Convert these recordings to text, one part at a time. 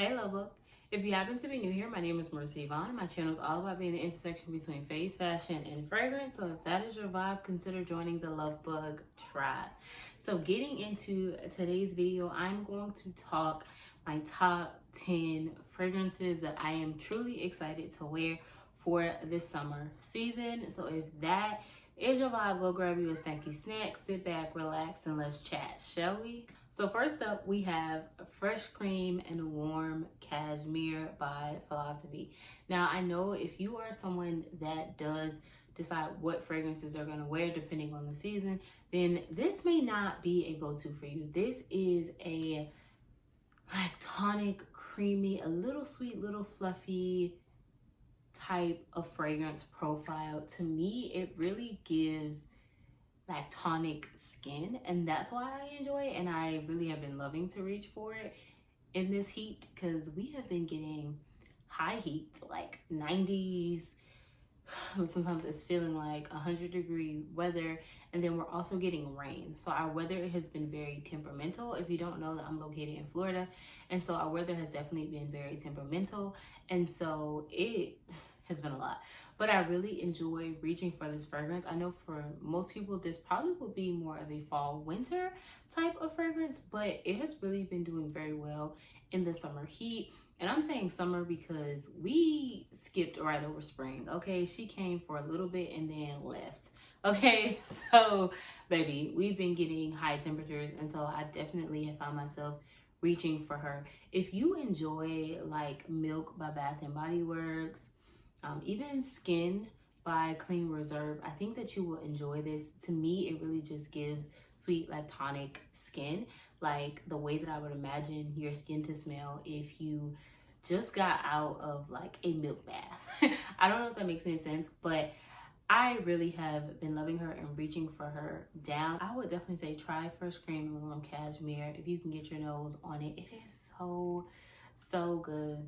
Hey Lovebug. If you happen to be new here, my name is Marissa Yvonne. My channel is all about being the intersection between faith, fashion, and fragrance. So if that is your vibe, consider joining the Lovebug tribe. So getting into today's video, I'm going to talk my top 10 fragrances that I am truly excited to wear for this summer season. So if that is your vibe, go grab you a snacky snack, sit back, relax, and let's chat, shall we? So first up, we have Fresh Cream and Warm Cashmere by Philosophy. Now, I know if you are someone that does decide what fragrances they're going to wear depending on the season, then this may not be a go-to for you. This is a like tonic, creamy, a little sweet, little fluffy type of fragrance profile. To me, it really gives like tonic skin, and that's why I enjoy it, and I really have been loving to reach for it in this heat because we have been getting high heat, like 90s. Sometimes it's feeling like 100-degree weather, and then we're also getting rain. So our weather has been very temperamental. If you don't know, I'm located in Florida, and so our weather has definitely been very temperamental, and so it has been a lot. But I really enjoy reaching for this fragrance. I know for most people, this probably will be more of a fall winter type of fragrance, but it has really been doing very well in the summer heat. And I'm saying summer because we skipped right over spring, okay? She came for a little bit and then left, okay? So, baby, we've been getting high temperatures, and so I definitely have found myself reaching for her. If you enjoy like Milk by Bath and Body Works, even Skin by Clean Reserve, I think that you will enjoy this. To me, it really just gives sweet, like tonic skin, like the way that I would imagine your skin to smell if you just got out of like a milk bath. I don't know if that makes any sense, but I really have been loving her and reaching for her down. I would definitely say try Fresh Cream and Warm Cashmere if you can get your nose on it. It is so good.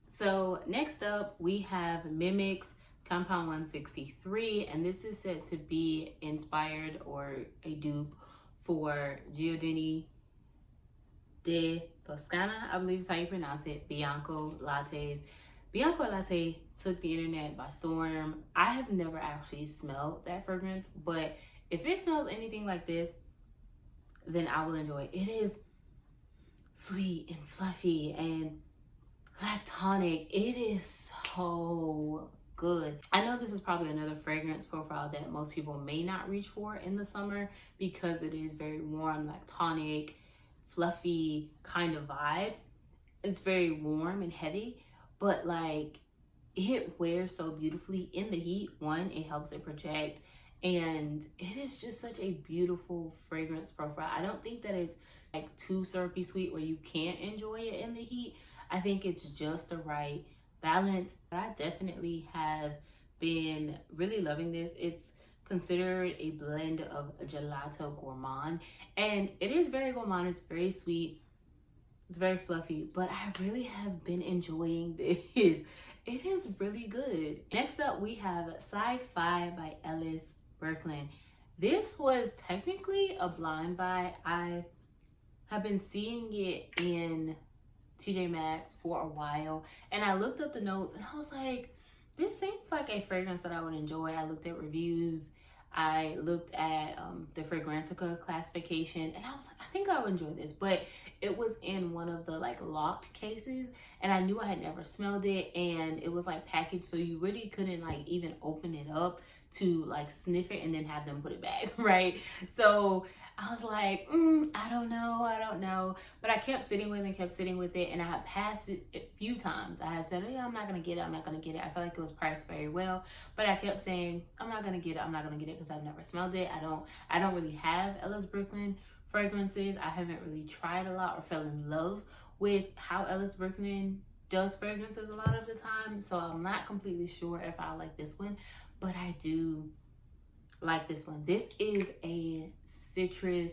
So next up, we have Miim Miic Compound 163, and this is said to be inspired or a dupe for Giordini de Toscana, I believe is how you pronounce it, Bianco Lattes. Bianco Latte took the internet by storm. I have never actually smelled that fragrance, but if it smells anything like this, then I will enjoy it. It is sweet and fluffy and lactonic. It is so good. I know this is probably another fragrance profile that most people may not reach for in the summer because it is very warm, lactonic, fluffy kind of vibe. It's very warm and heavy, but like it wears so beautifully in the heat. One, it helps it project, and it is just such a beautiful fragrance profile. I don't think that it's like too syrupy sweet where you can't enjoy it in the heat. I think it's just the right balance. I definitely have been really loving this. It's considered a blend of gelato gourmand, and it is very gourmand. It's very sweet, it's very fluffy, but I really have been enjoying this. It is really good. Next up, we have SciFi by Ellis Brooklyn. This was technically a blind buy. I have been seeing it in TJ Maxx for a while, and I looked up the notes and I was like, this seems like a fragrance that I would enjoy. I looked at reviews, I looked at the Fragrantica classification, and I was like, I think I would enjoy this. But it was in one of the like locked cases, and I knew I had never smelled it, and it was like packaged so you really couldn't like even open it up to like sniff it and then have them put it back, right? So I was like, I don't know. But I kept sitting with it, and I had passed it a few times. I had said, yeah, I'm not gonna get it. I felt like it was priced very well, but I kept saying, I'm not gonna get it because I've never smelled it. I don't really have Ellis Brooklyn fragrances. I haven't really tried a lot or fell in love with how Ellis Brooklyn does fragrances a lot of the time. So I'm not completely sure if I like this one, but I do like this one. This is a citrus,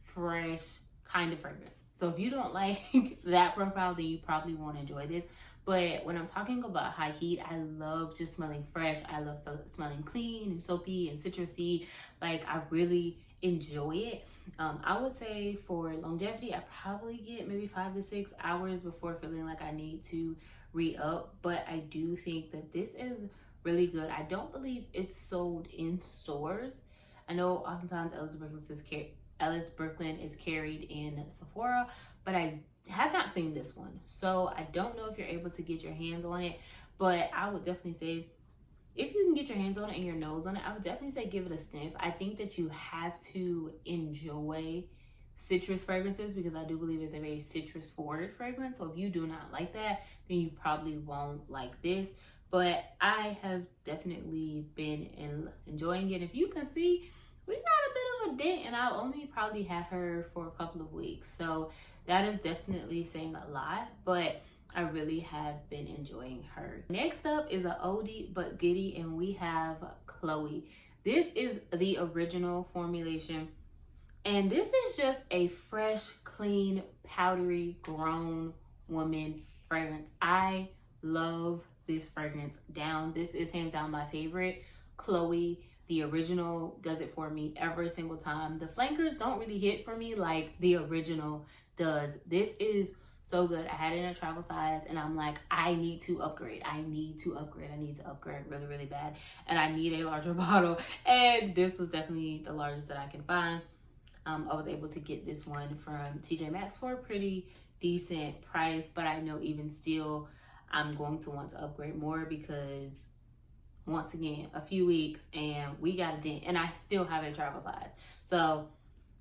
fresh kind of fragrance. So if you don't like that profile, then you probably won't enjoy this. But when I'm talking about high heat, I love just smelling fresh. I love smelling clean and soapy and citrusy. Like I really enjoy it. I would say for longevity, I probably get maybe 5 to 6 hours before feeling like I need to re-up, but I do think that this is really good. I don't believe it's sold in stores. I know oftentimes Ellis Brooklyn is carried in Sephora, but I have not seen this one, so I don't know if you're able to get your hands on it. But I would definitely say, if you can get your hands on it and your nose on it, I would definitely say give it a sniff. I think that you have to enjoy citrus fragrances, because I do believe it's a very citrus forward fragrance. So if you do not like that, then you probably won't like this. But I have definitely been enjoying it. If you can see, we got a bit of a dent, and I've only probably had her for a couple of weeks. So that is definitely saying a lot, but I really have been enjoying her. Next up is a oldie but goodie, and we have Chloe. This is the original formulation, and this is just a fresh, clean, powdery, grown woman fragrance. I love this fragrance down. This is hands down my favorite. Chloe, the original, does it for me every single time. The flankers don't really hit for me like the original does. This is so good. I had it in a travel size, and I'm like, I need to upgrade. I need to upgrade really, really bad. And I need a larger bottle. And this was definitely the largest that I can find. I was able to get this one from TJ Maxx for a pretty decent price, but I know even still, I'm going to want to upgrade more, because once again, a few weeks and we got a dent, and I still have a travel size. So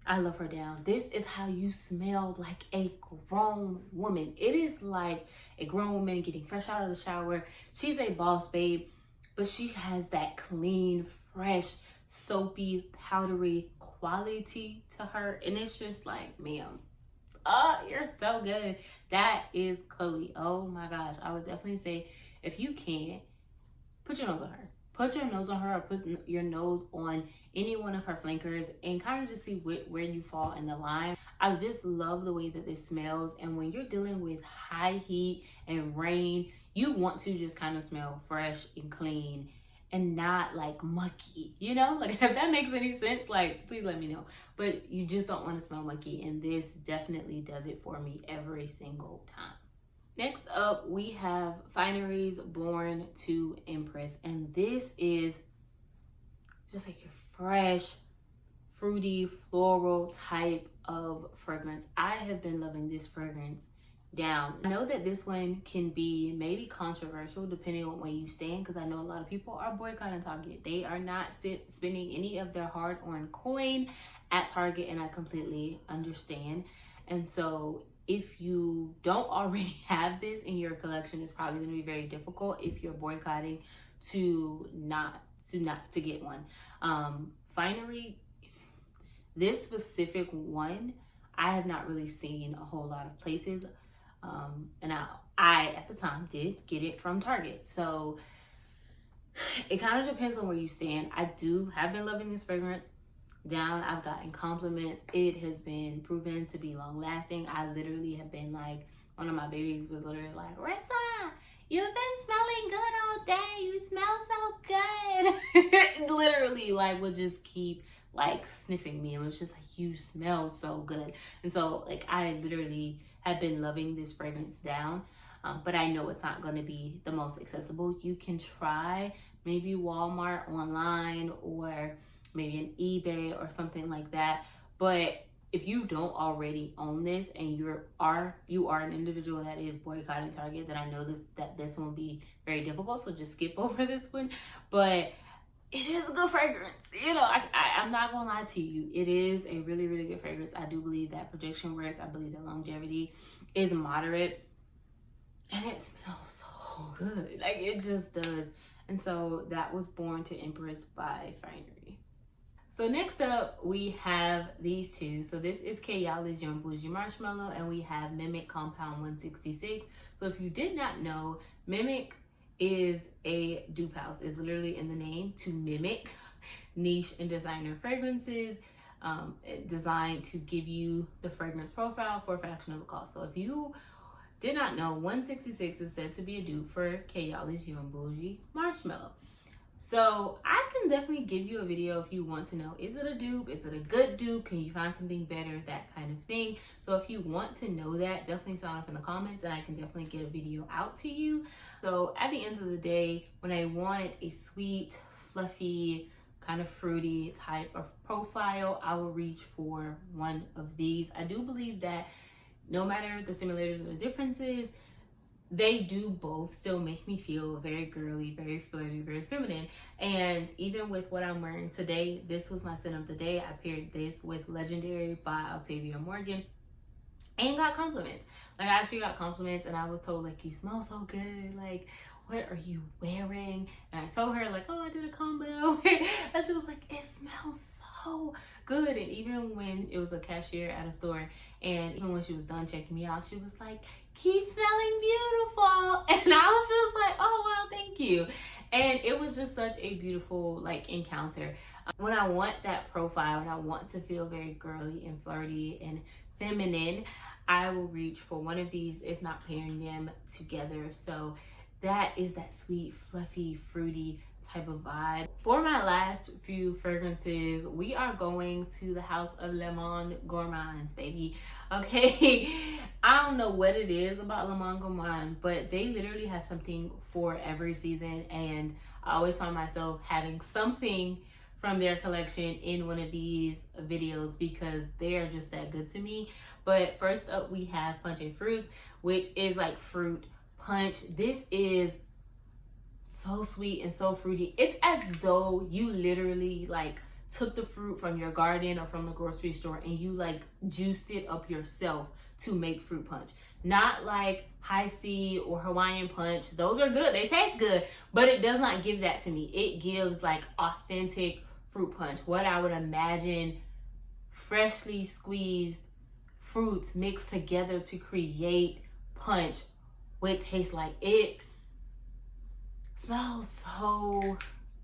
I love her down. This is how you smell like a grown woman. It is like a grown woman getting fresh out of the shower. She's a boss babe, but she has that clean, fresh, soapy, powdery quality to her. And it's just like, ma'am, oh, you're so good. That is Chloe. Oh my gosh. I would definitely say, if you can, put your nose on her. Put your nose on her, or put your nose on any one of her flankers, and kind of just see where you fall in the line. I just love the way that this smells. And when you're dealing with high heat and rain, you want to just kind of smell fresh and clean and not like mucky, you know? Like, if that makes any sense, like, please let me know. But you just don't want to smell mucky, and this definitely does it for me every single time. Next up, we have Fineries Born to Empress, and this is just like your fresh, fruity, floral type of fragrance. I have been loving this fragrance down. I know that this one can be maybe controversial depending on where you stand, because I know a lot of people are boycotting Target. They are not spending any of their hard-earned coin at Target, and I completely understand. And so if you don't already have this in your collection, it's probably going to be very difficult if you're boycotting to not get one. Finery, this specific one, I have not really seen a whole lot of places. And I at the time did get it from Target. So it kind of depends on where you stand. I have been loving this fragrance down. I've gotten compliments. It has been proven to be long lasting. I literally have been like, one of my babies was literally like, Rissa, you've been smelling good all day. You smell so good. Literally, like, would just keep like sniffing me. It was just like, you smell so good. And so like, I literally have been loving this fragrance down. But I know it's not going to be the most accessible. You can try maybe Walmart online, or maybe an eBay or something like that. But if you don't already own this, and you are an individual that is boycotting Target, then I know that this won't be very difficult. So just skip over this one. But it is a good fragrance. You know, I'm not gonna lie to you. It is a really, really good fragrance. I do believe that projection works. I believe that longevity is moderate, and it smells so good. Like, it just does. And so that was Born to Empress by Finery. So next up, we have these two. So this is Kayali's Young Boujee Marshmallow, and we have Miim Miic Compound 166. So if you did not know, Miim Miic is a dupe house. It's literally in the name, to mimic niche and designer fragrances, designed to give you the fragrance profile for a fraction of the cost. So if you did not know, 166 is said to be a dupe for Kayali's Young Boujee Marshmallow. So I can definitely give you a video if you want to know, is it a dupe? Is it a good dupe? Can you find something better? That kind of thing. So if you want to know that, definitely sound off in the comments and I can definitely get a video out to you. So at the end of the day, when I want a sweet, fluffy, kind of fruity type of profile, I will reach for one of these. I do believe that no matter the similarities or the differences, they do both still make me feel very girly, very flirty, very feminine. And even with what I'm wearing today, this was my scent of the day. I paired this with Legendary by Octavia Morgan and got compliments. Like, I actually got compliments and I was told, like, you smell so good. Like, what are you wearing? And I told her, like, oh, I did a combo. And she was like, it smells so good. And even when it was a cashier at a store, and even when she was done checking me out, she was like, keep smelling beautiful. And I was just like, oh, wow, thank you. And it was just such a beautiful, like, encounter. When I want that profile and I want to feel very girly and flirty and feminine, I will reach for one of these, if not pairing them together. So that is that sweet, fluffy, fruity type of vibe. For my last few fragrances, we are going to the house of Monde Gourmands, baby. Okay, I don't know what it is about Monde Gourmand, but they literally have something for every season, and I always find myself having something from their collection in one of these videos because they are just that good to me. But first up, we have Punch and Fruits, which is like fruit punch. This is so sweet and so fruity. It's as though you literally like took the fruit from your garden or from the grocery store and you like juiced it up yourself to make fruit punch. Not like high C or Hawaiian punch. Those are good, they taste good, but it does not give that to me. It gives like authentic fruit punch, what I would imagine freshly squeezed fruits mixed together to create punch would taste like. It smells so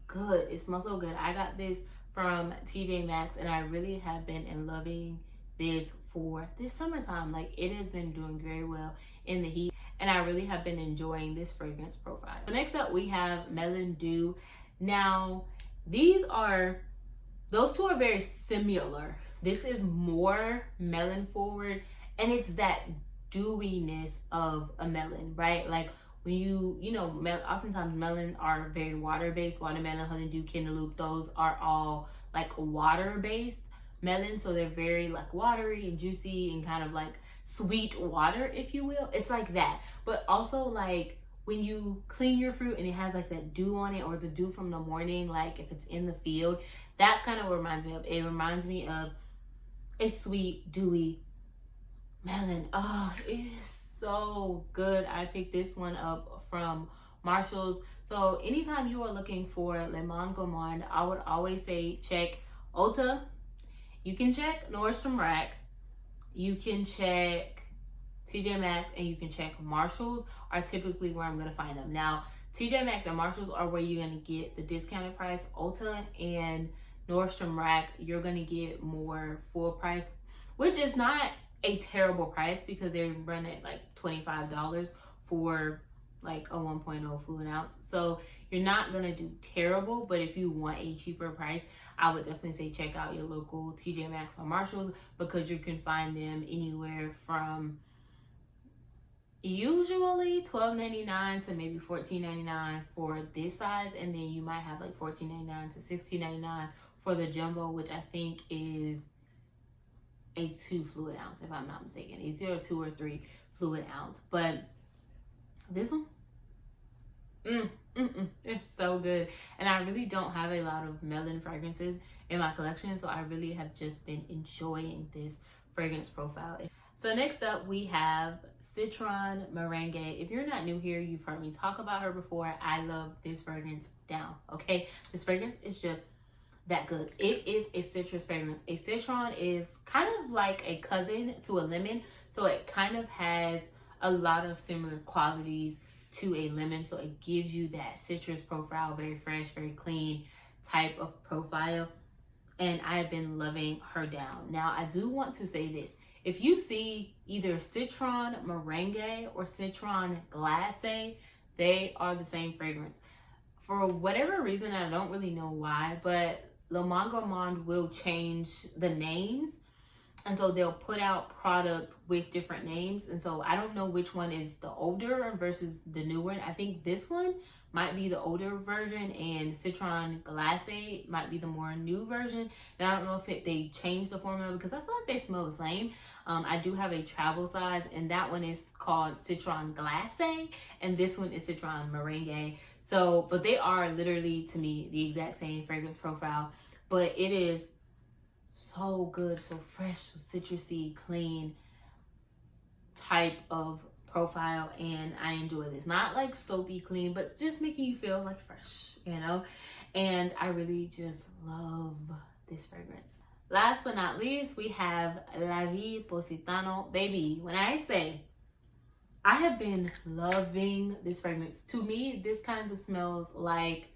good. It smells so good. I got this from TJ Maxx and I really have been in loving this for this summertime. Like, it has been doing very well in the heat and I really have been enjoying this fragrance profile. So next up we have Melon Dew. Now those two are very similar. This is more melon forward and it's that dewiness of a melon, right? Like when you know, oftentimes melon are very water-based. Watermelon, honeydew, cantaloupe, those are all like water-based melon. So they're very like watery and juicy and kind of like sweet water, if you will. It's like that. But also like when you clean your fruit and it has like that dew on it, or the dew from the morning, like if it's in the field, that's kind of what it reminds me of. It reminds me of a sweet, dewy melon. Oh, it is so good. I picked this one up from Marshall's. So anytime you are looking for Monde Gourmand, I would always say check Ulta. You can check Nordstrom Rack. You can check TJ Maxx, and you can check Marshall's are typically where I'm going to find them. Now, TJ Maxx and Marshall's are where you're going to get the discounted price. Ulta and Nordstrom Rack, you're going to get more full price, which is not a terrible price because they run at like $25 for like a 1.0 fluid ounce. So you're not going to do terrible, but if you want a cheaper price, I would definitely say check out your local TJ Maxx or Marshalls because you can find them anywhere from usually $12.99 to maybe $14.99 for this size, and then you might have like $14.99 to $16.99 for the jumbo, which I think is a 2 fluid ounce, if I'm not mistaken. It's either 2 or 3 fluid ounce. But this one, it's so good. And I really don't have a lot of melon fragrances in my collection, so I really have just been enjoying this fragrance profile. So next up we have Citron Meringue. If you're not new here, you've heard me talk about her before. I love this fragrance down, okay? This fragrance is just that good. It is a citrus fragrance. A citron is kind of like a cousin to a lemon, so it kind of has a lot of similar qualities to a lemon, so it gives you that citrus profile, very fresh, very clean type of profile, and I've been loving her down. Now, I do want to say this. If you see either Citron Meringue or Citron Glacé, they are the same fragrance. for whatever reason, I don't really know why, but Le Monde Gourmand will change the names. And so they'll put out products with different names. And so I don't know which one is the older versus the newer one. I think this one might be the older version and Citron Glacé might be the more new version. And I don't know if they changed the formula because I feel like they smell the same. I do have a travel size and that one is called Citron Glacé and this one is Citron Meringue. So, but they are literally to me the exact same fragrance profile, but it is so good, so fresh, so citrusy, clean type of profile, and I enjoy this. Not like soapy clean, but just making you feel like fresh, you know? And I really just love this fragrance. Last but not least, we have La Vie Positano. Baby, when I say I have been loving this fragrance. To me, this kind of smells like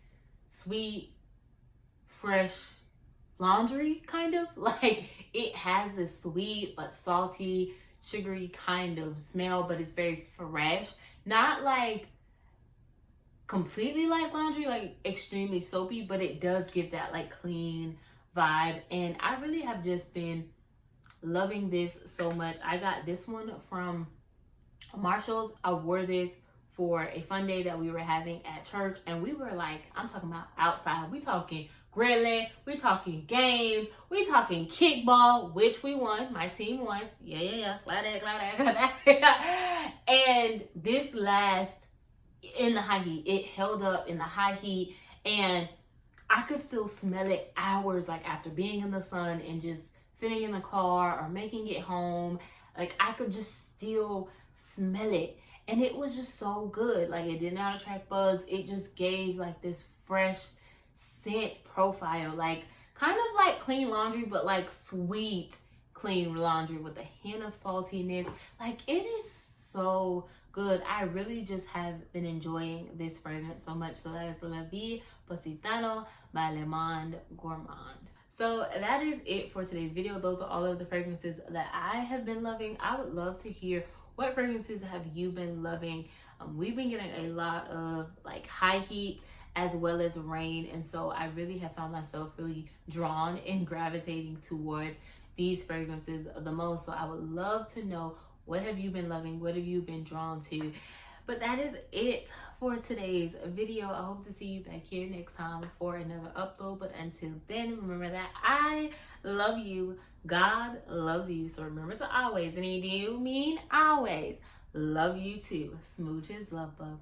sweet, fresh laundry, kind of. Like it has this sweet but salty, sugary kind of smell, but it's very fresh. Not like completely like laundry, like extremely soapy, but it does give that like clean vibe. And I really have just been loving this so much. I got this one from Marshall's. I wore this for a fun day that we were having at church, and we were like, I'm talking about outside. We talking grilling, we talking games, we talking kickball, which we won. My team won. Yeah. Glad that. And this last in the high heat. It held up in the high heat, and I could still smell it hours like after being in the sun and just sitting in the car or making it home. Like I could just still smell it, and it was just so good. Like it did not attract bugs. It just gave like this fresh scent profile, like kind of like clean laundry, but like sweet clean laundry with a hint of saltiness. Like it is so good. I really just have been enjoying this fragrance so much. So that is La Vie Positano by Le Monde Gourmand. So that is it for today's video. Those are all of the fragrances that I have been loving. I would love to hear what fragrances have you been loving. We've been getting a lot of like high heat as well as rain, and so I really have found myself really drawn and gravitating towards these fragrances the most. So I would love to know, what have you been loving? What have you been drawn to? But that is it for today's video. I hope to see you back here next time for another upload. But until then, remember that I love you. God loves you. So remember to always, and I do mean always, love you too. Smooches, Lovebug.